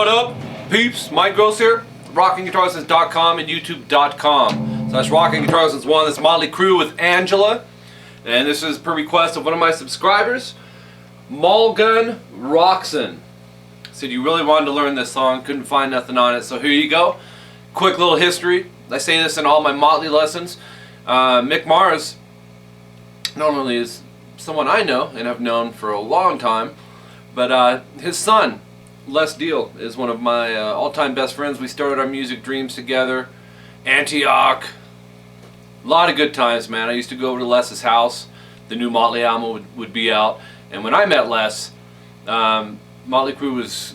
What up, peeps? Mike Gross here, rockinguitarlessons.com and youtube.com/rockinguitarlessons1. This is Motley Crue with Angela, and this is per request of one of my subscribers, Malgun Roxon. Said you really wanted to learn this song, couldn't find nothing on it, so here you go. Quick little history. I say this in all my Motley lessons. Mick Mars not only is someone I know and have known for a long time, but his son, Les Deal, is one of my all-time best friends. We started our music dreams together. Antioch. A lot of good times, man. I used to go over to Les's house. The new Motley album would be out. And when I met Les, Motley Crue was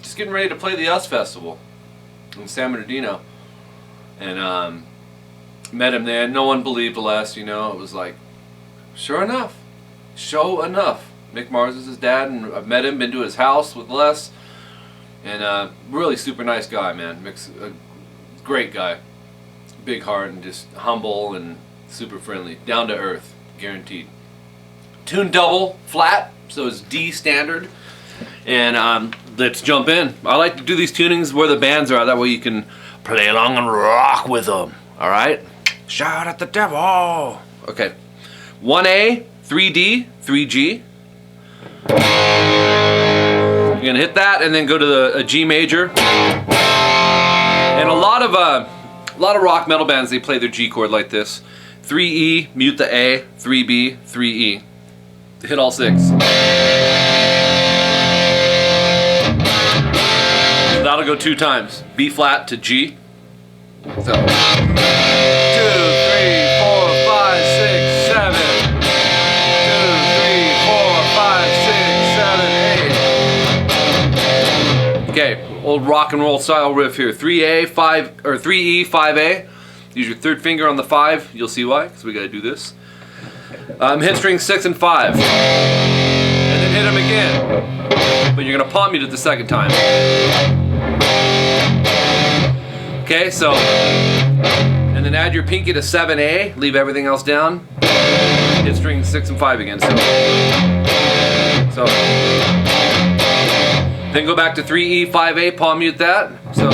just getting ready to play the US Festival in San Bernardino. And met him there. No one believed Les, you know. It was like, sure enough. Show enough. Mick Mars is his dad, and I've met him, been to his house with Les, and really super nice guy, man. Mick's a great guy, big heart, and just humble and super friendly, down to earth, guaranteed. Tune double flat, so it's D standard, and let's jump in. I like to do these tunings where the bands are, that way you can play along and rock with them. All right, shout at the devil. Okay, 1A, 3D, 3G. You're gonna hit that and then go to a G major. And a lot of rock metal bands, they play their G chord like this: 3E, mute the A, 3B, 3E. Hit all six. So that'll go 2 times: B flat to G. So 2, 3, 4, 5, 6, 7. Okay, old rock and roll style riff here. 3A, 5 or 3E, 5A. Use your third finger on the 5. You'll see why, because we got to do this. Hit strings 6 and 5, and then hit them again. But you're gonna palm mute it the second time. Okay, so and then add your pinky to 7A. Leave everything else down. Hit strings 6 and 5 again. So. Then go back to 3E, 5A, palm mute that. So.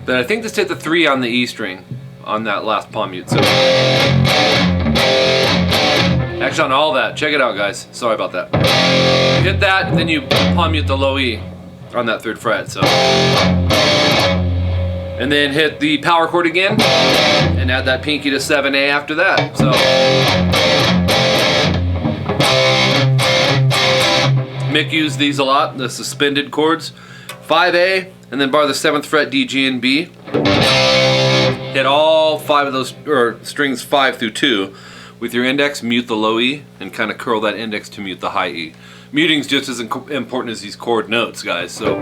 Then I think just hit the 3 on the E string on that last palm mute. So. Actually on all that, check it out guys, sorry about that. Hit that, then you palm mute the low E on that 3rd fret. So. And then hit the power chord again, and add that pinky to 7A after that. So Mick used these a lot, the suspended chords. 5A, and then bar the 7th fret D, G, and B. Hit all 5 of those, or strings 5 through 2. With your index, mute the low E, and kind of curl that index to mute the high E. Muting's just as important as these chord notes, guys. So.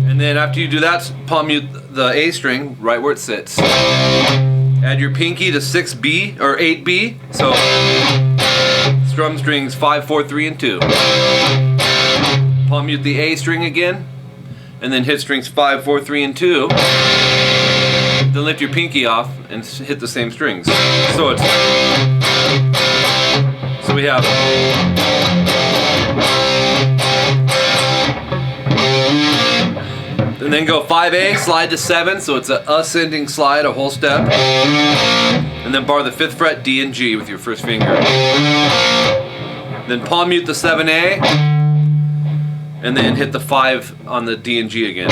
And then after you do that, palm mute the A string right where it sits. Add your pinky to 6B or 8B. So strum strings 5, 4, 3, and 2. Palm mute the A string again, and then hit strings 5, 4, 3, and 2. Then lift your pinky off and hit the same strings. So we have. And then go 5A, slide to 7, so it's an ascending slide, a whole step. And then bar the 5th fret D and G with your first finger. Then palm mute the 7A, and then hit the 5 on the D and G again.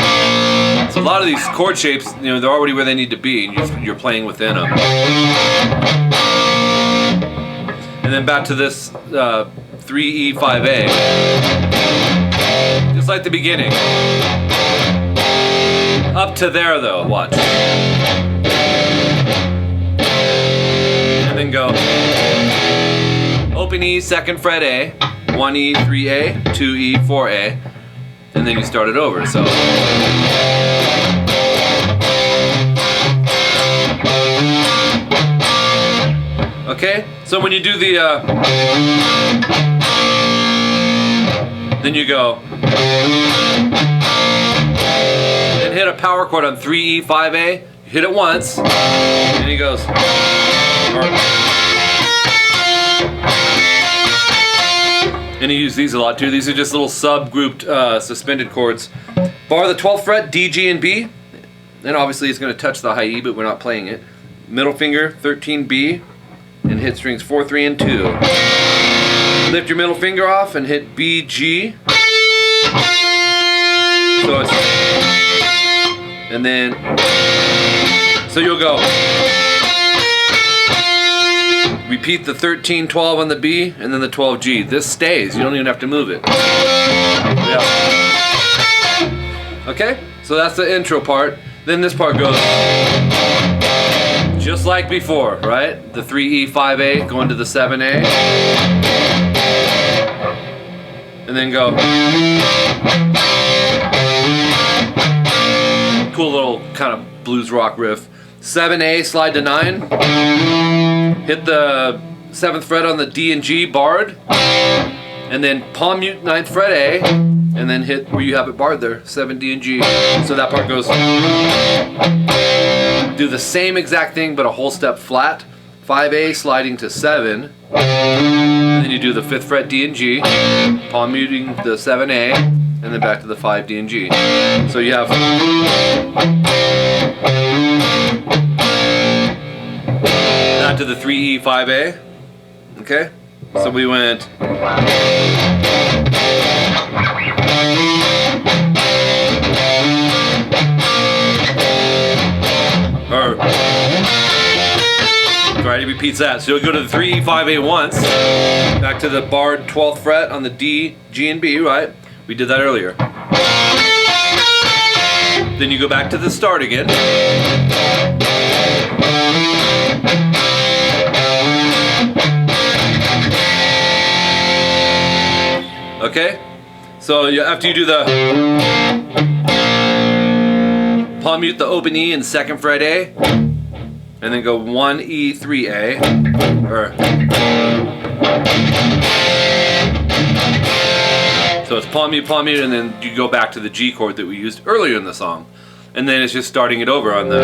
So a lot of these chord shapes, you know, they're already where they need to be, and you're playing within them. And then back to this 3E, 5A. Just like the beginning. Up to there though, watch. And then go open E, 2nd fret A, 1E, 3A, 2E, 4A, and then you start it over. So. Okay, so when you do the, then you go. Hit a power chord on 3E, 5A, You hit it once, and he goes. And you use these a lot too. These are just little subgrouped suspended chords. Bar the 12th fret, D, G, and B. And obviously it's going to touch the high E, but we're not playing it. Middle finger, 13 B, and hit strings 4, 3, and 2. Lift your middle finger off and hit B, G. So it's, and then, so you'll go. Repeat the 13, 12 on the B, and then the 12 G. This stays. You don't even have to move it. Yeah. Okay? So that's the intro part. Then this part goes just like before, right? The 3E, 5A, going to the 7A. And then go. Cool little kind of blues rock riff. 7A, slide to 9. Hit the 7th fret on the D and G barred. And then palm mute 9th fret A. And then hit where you have it barred there, 7 D and G. So that part goes. Do the same exact thing but a whole step flat. 5A sliding to 7. And then you do the 5th fret D and G. Palm muting the 7A. And then back to the 5 D and G. So you have. Not to the 3E, 5A. Okay? So we went. Alright, he repeats that. So you'll go to the 3E, 5A once. Back to the barred 12th fret on the D, G, and B, right? We did that earlier. Then you go back to the start again. Okay? So after you do the palm mute the open E and 2nd fret A, and then go 1 E 3 A, so it's palm mute, and then you go back to the G chord that we used earlier in the song, and then it's just starting it over on the.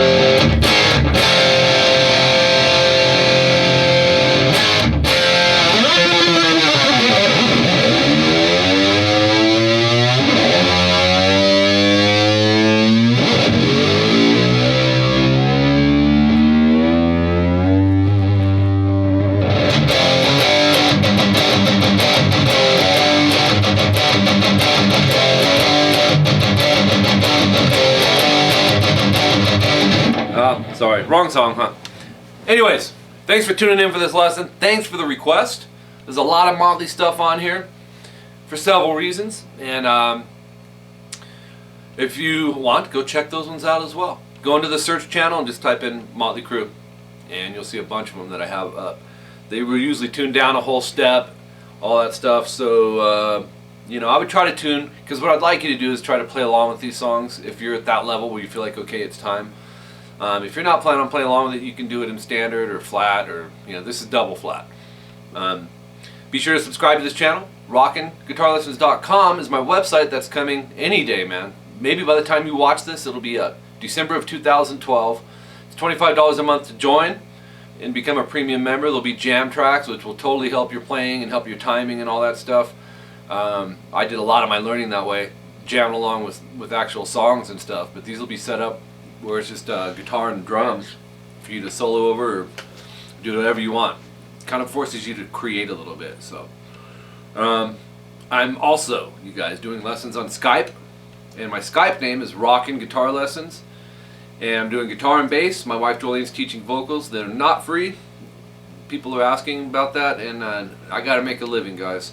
Sorry, wrong song, huh? Anyways, thanks for tuning in for this lesson. Thanks for the request. There's a lot of Motley stuff on here for several reasons. And if you want, go check those ones out as well. Go into the search channel and just type in Motley Crue. And you'll see a bunch of them that I have up. They were usually tuned down a whole step, all that stuff. So, you know, I would try to tune, because what I'd like you to do is try to play along with these songs if you're at that level where you feel like, okay, it's time. If you're not planning on playing along with it, you can do it in standard or flat, or, you know, this is double flat. Be sure to subscribe to this channel. rockinguitarlessons.com is my website. That's coming any day, man. Maybe by the time you watch this, it'll be up. December of 2012. It's $25 a month to join and become a premium member. There'll be jam tracks, which will totally help your playing and help your timing and all that stuff. I did a lot of my learning that way, jamming along with actual songs and stuff, but these will be set up where it's just guitar and drums for you to solo over or do whatever you want. It kind of forces you to create a little bit. So I'm also, you guys, doing lessons on Skype, and my Skype name is Rockin' Guitar Lessons, and I'm doing guitar and bass. My wife Jolene's teaching vocals. They're not free. People are asking about that, and I gotta make a living, guys.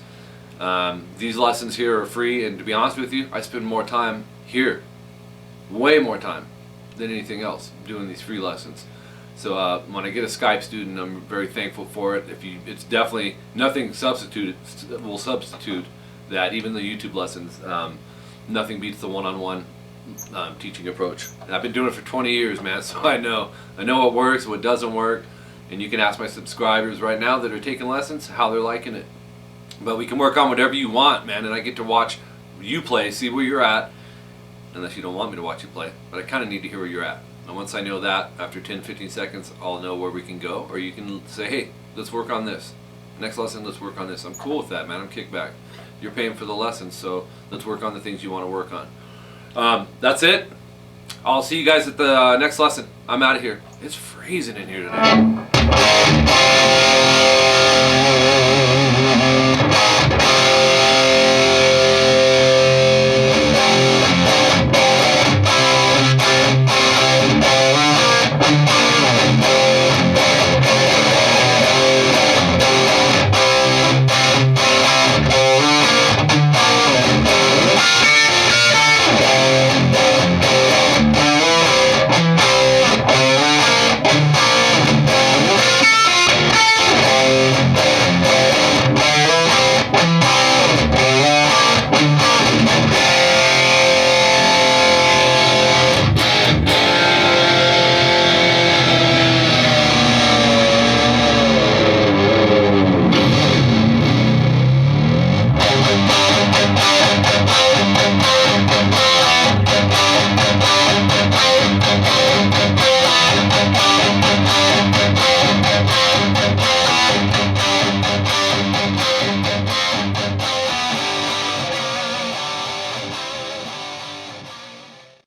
These lessons here are free, and to be honest with you, I spend more time here, way more time than anything else, doing these free lessons. So when I get a Skype student, I'm very thankful for it. It's definitely nothing will substitute that. Even the YouTube lessons, nothing beats the one-on-one teaching approach. And I've been doing it for 20 years, man. So I know what works, what doesn't work, and you can ask my subscribers right now that are taking lessons how they're liking it. But we can work on whatever you want, man, and I get to watch you play, see where you're at. Unless you don't want me to watch you play, but I kind of need to hear where you're at. And once I know that, after 10-15 seconds, I'll know where we can go. Or you can say, hey, let's work on this. Next lesson, let's work on this. I'm cool with that, man. I'm kickback. You're paying for the lesson, so let's work on the things you want to work on. That's it. I'll see you guys at the next lesson. I'm out of here. It's freezing in here today.